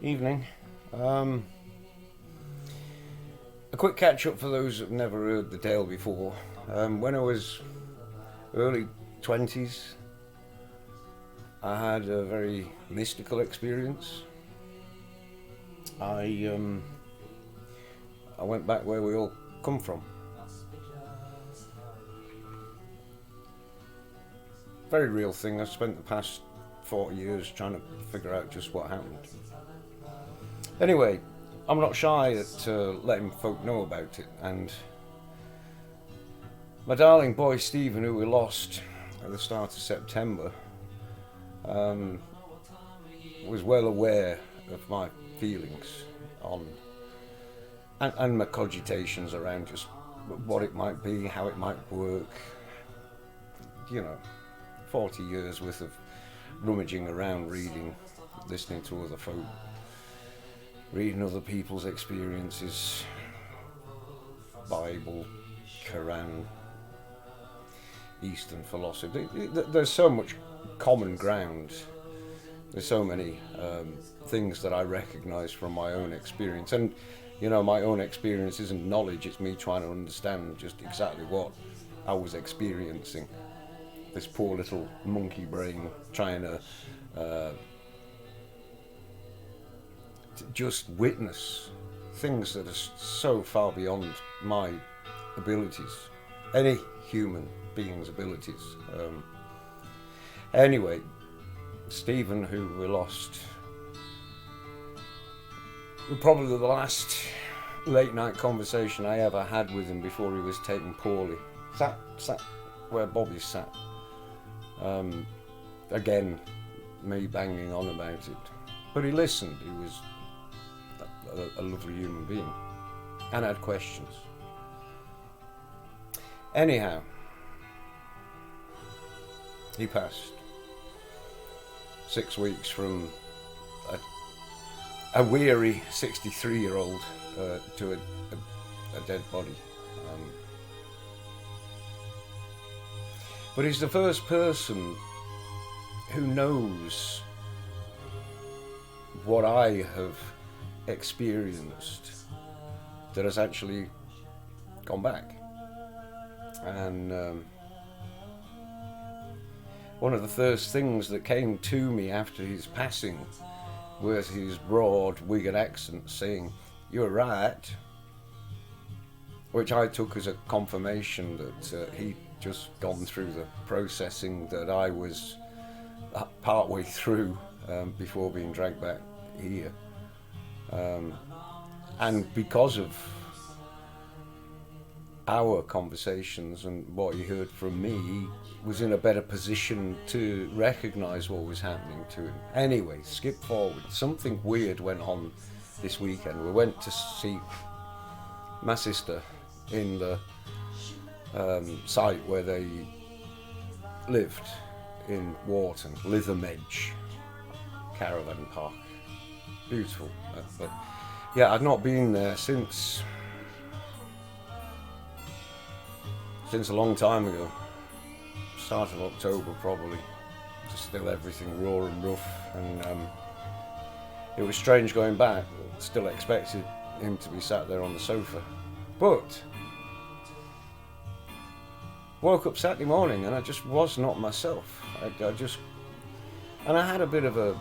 Evening. A quick catch up for those who've never heard the tale before. When I was early 20s, I had a very mystical experience. I went back where we all come from. Very real thing. I spent the past 40 years trying to figure out just what happened. Anyway, I'm not shy at letting folk know about it, and my darling boy Stephen, who we lost at the start of September, was well aware of my feelings on and my cogitations around just what it might be, how it might work. 40 years worth of rummaging around, reading, listening to other folk, reading other people's experiences, Bible, Quran, Eastern philosophy. There's so much common ground. There's so many things that I recognise from my own experience. And, my own experience isn't knowledge, it's me trying to understand just exactly what I was experiencing. This poor little monkey brain trying to just witness things that are so far beyond my abilities, any human being's abilities. Anyway, Stephen, who we lost, probably the last late night conversation I ever had with him before he was taken poorly. Sat where Bobby sat. Again, me banging on about it. But he listened. He was a lovely human being and had questions. Anyhow, he passed 6 weeks from a weary 63-year-old to a dead body. But he's the first person who knows what I have experienced that has actually gone back. And one of the first things that came to me after his passing was his broad Wigan accent saying, "You're right," which I took as a confirmation that he'd just gone through the processing that I was partway through before being dragged back here. And because of our conversations and what he heard from me, he was in a better position to recognise what was happening to him. Anyway, skip forward. Something weird went on this weekend. We went to see my sister in the site where they lived in Wharton, Lithermedge Caravan Park. Beautiful. But yeah, I'd not been there since a long time ago. Start of October probably. Just still everything raw and rough, and it was strange going back. Still expected him to be sat there on the sofa, but woke up Saturday morning and I just was not myself. I had a bit of a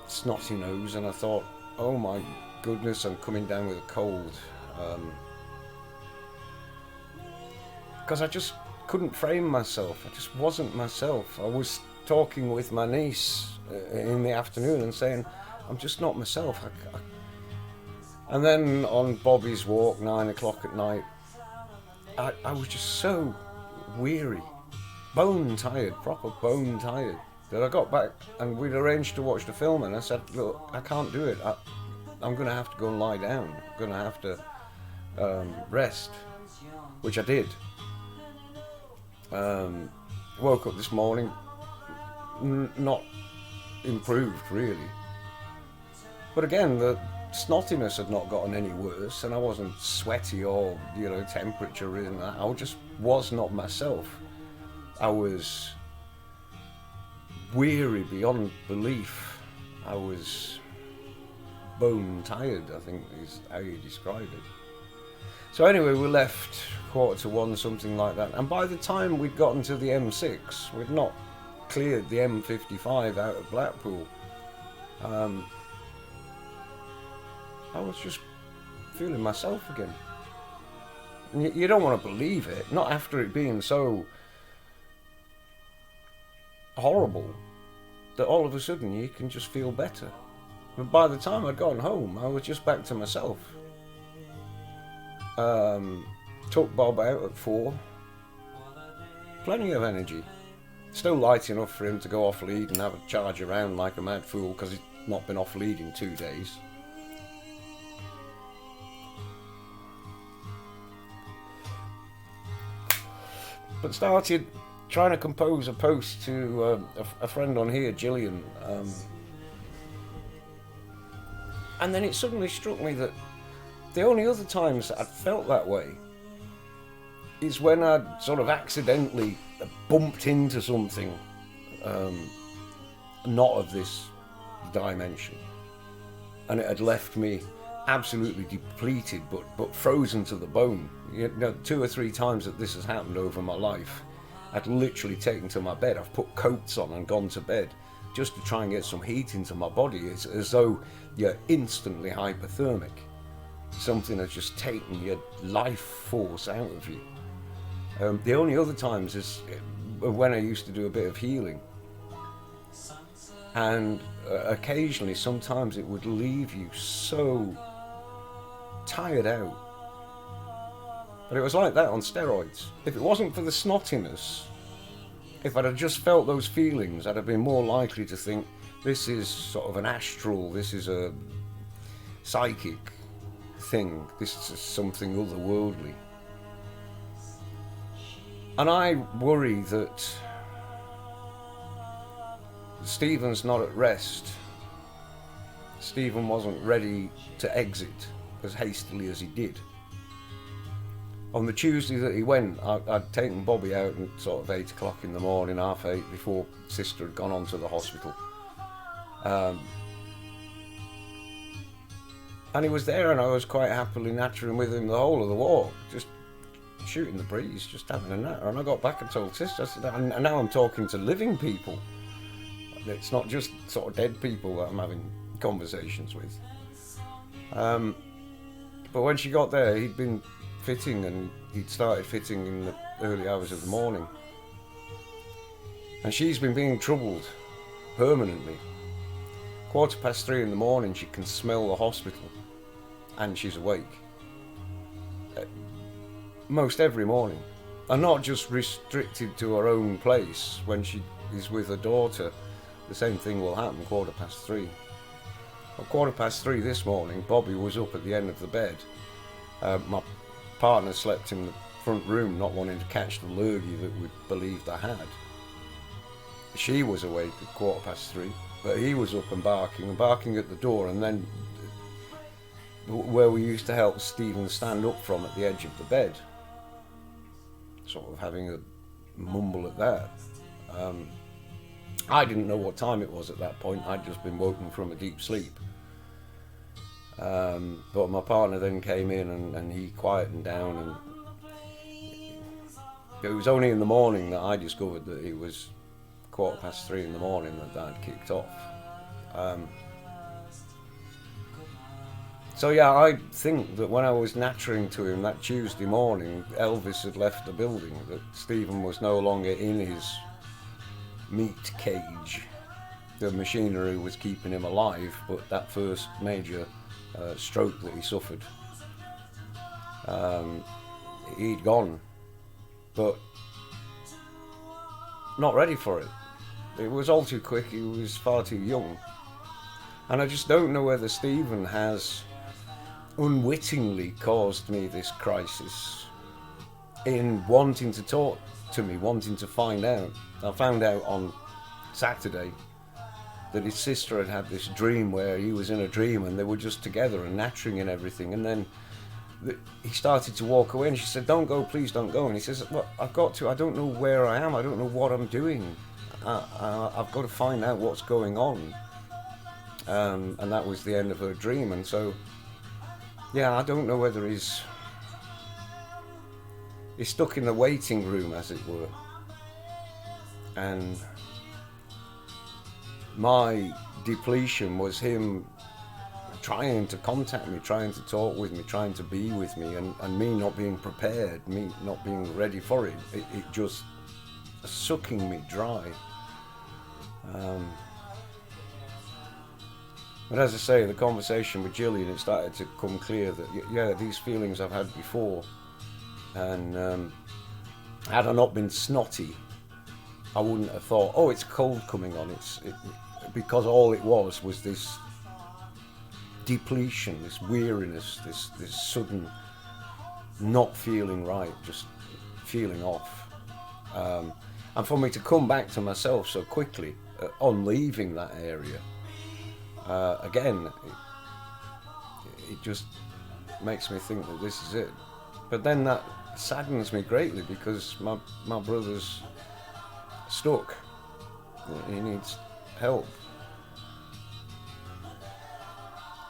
snotty nose, and I thought, oh my goodness, I'm coming down with a cold. Because I just couldn't frame myself. I just wasn't myself. I was talking with my niece in the afternoon and saying, I'm just not myself. And then on Bobby's walk, 9 o'clock at night, I was just so weary, bone tired, proper bone tired, that I got back and we'd arranged to watch the film, and I said, look, I can't do it. I'm going to have to go and lie down. I'm going to have to rest, which I did. Woke up this morning, not improved really. But again, the snottiness had not gotten any worse, and I wasn't sweaty or, temperature or anything like that. I just was not myself. I was weary beyond belief. I was bone tired, I think is how you describe it. So anyway, we left 1:45, something like that. And by the time we'd gotten to the M6, we'd not cleared the M55 out of Blackpool. I was just feeling myself again. And you don't want to believe it, not after it being so horrible, that all of a sudden you can just feel better. But by the time I'd gotten home, I was just back to myself. Took Bob out at 4. Plenty of energy. Still light enough for him to go off lead and have a charge around like a mad fool, because he's not been off lead in 2 days. But started trying to compose a post to a friend on here, Gillian. And then it suddenly struck me that the only other times that I'd felt that way is when I'd sort of accidentally bumped into something not of this dimension, and it had left me absolutely depleted but frozen to the bone. You know, 2 or 3 times that this has happened over my life, I'd literally taken to my bed. I've put coats on and gone to bed just to try and get some heat into my body. It's as though you're instantly hypothermic. Something has just taken your life force out of you. The only other times is when I used to do a bit of healing, and occasionally, sometimes it would leave you so tired out. But it was like that on steroids. If it wasn't for the snottiness, if I'd have just felt those feelings, I'd have been more likely to think this is sort of an astral, this is a psychic thing, this is something otherworldly. And I worry that Stephen's not at rest. Stephen wasn't ready to exit as hastily as he did. On the Tuesday that he went, I'd taken Bobby out at sort of 8 o'clock in the morning, 8:30, before Sister had gone on to the hospital. And he was there, and I was quite happily nattering with him the whole of the walk, just shooting the breeze, just having a natter. And I got back and told Sister, I said, and now I'm talking to living people. It's not just sort of dead people that I'm having conversations with. But when she got there, he'd been fitting, and he'd started fitting in the early hours of the morning. And she's been being troubled permanently. 3:15 in the morning, she can smell the hospital, and she's awake. Most every morning. And not just restricted to her own place. When she is with her daughter, the same thing will happen 3:15. At 3:15 this morning, Bobby was up at the end of the bed. My partner slept in the front room, not wanting to catch the lurgy that we believed I had. She was awake at 3:15, but he was up and barking at the door, and then where we used to help Stephen stand up from at the edge of the bed, sort of having a mumble at that. I didn't know what time it was at that point. I'd just been woken from a deep sleep. But my partner then came in, and he quietened down, and it was only in the morning that I discovered that it was 3:15 in the morning that Dad kicked off. So yeah, I think that when I was nattering to him that Tuesday morning, Elvis had left the building, that Stephen was no longer in his meat cage. The machinery was keeping him alive, but that first major stroke that he suffered, he'd gone, but not ready for it. It was all too quick. He was far too young. And I just don't know whether Stephen has unwittingly caused me this crisis in wanting to talk to me, wanting to find out. I found out on Saturday that his sister had had this dream where he was in a dream and they were just together and nattering and everything, and then he started to walk away, and she said, "Don't go, please don't go." And he says, "Well, I've got to. I don't know where I am. I don't know what I'm doing. I've got to find out what's going on." and that was the end of her dream. And so, yeah, I don't know whether he's stuck in the waiting room, as it were, and my depletion was him trying to contact me, trying to talk with me, trying to be with me, and me not being prepared, me not being ready for it, it just sucking me dry. But as I say, the conversation with Gillian, it started to come clear that, yeah, these feelings I've had before, and had I not been snotty, I wouldn't have thought, oh, it's cold coming on. Because all it was this depletion, this weariness, this sudden not feeling right, just feeling off. And for me to come back to myself so quickly on leaving that area, again, it just makes me think that this is it. But then that saddens me greatly, because my brother's stuck. He needs help.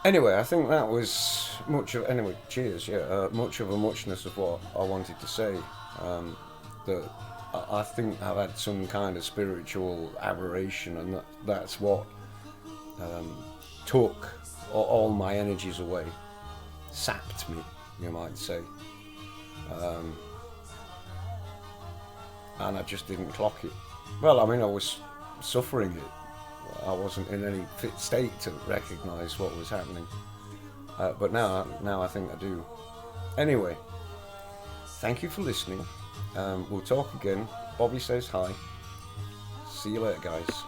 Anyway, I think that was much of a muchness of what I wanted to say. That I think I've had some kind of spiritual aberration, and that's what took all my energies away, sapped me, you might say. And I just didn't clock it. Well, I mean, I was suffering it. I wasn't in any fit state to recognise what was happening. But now I think I do. Anyway, thank you for listening. We'll talk again. Bobby says hi. See you later, guys.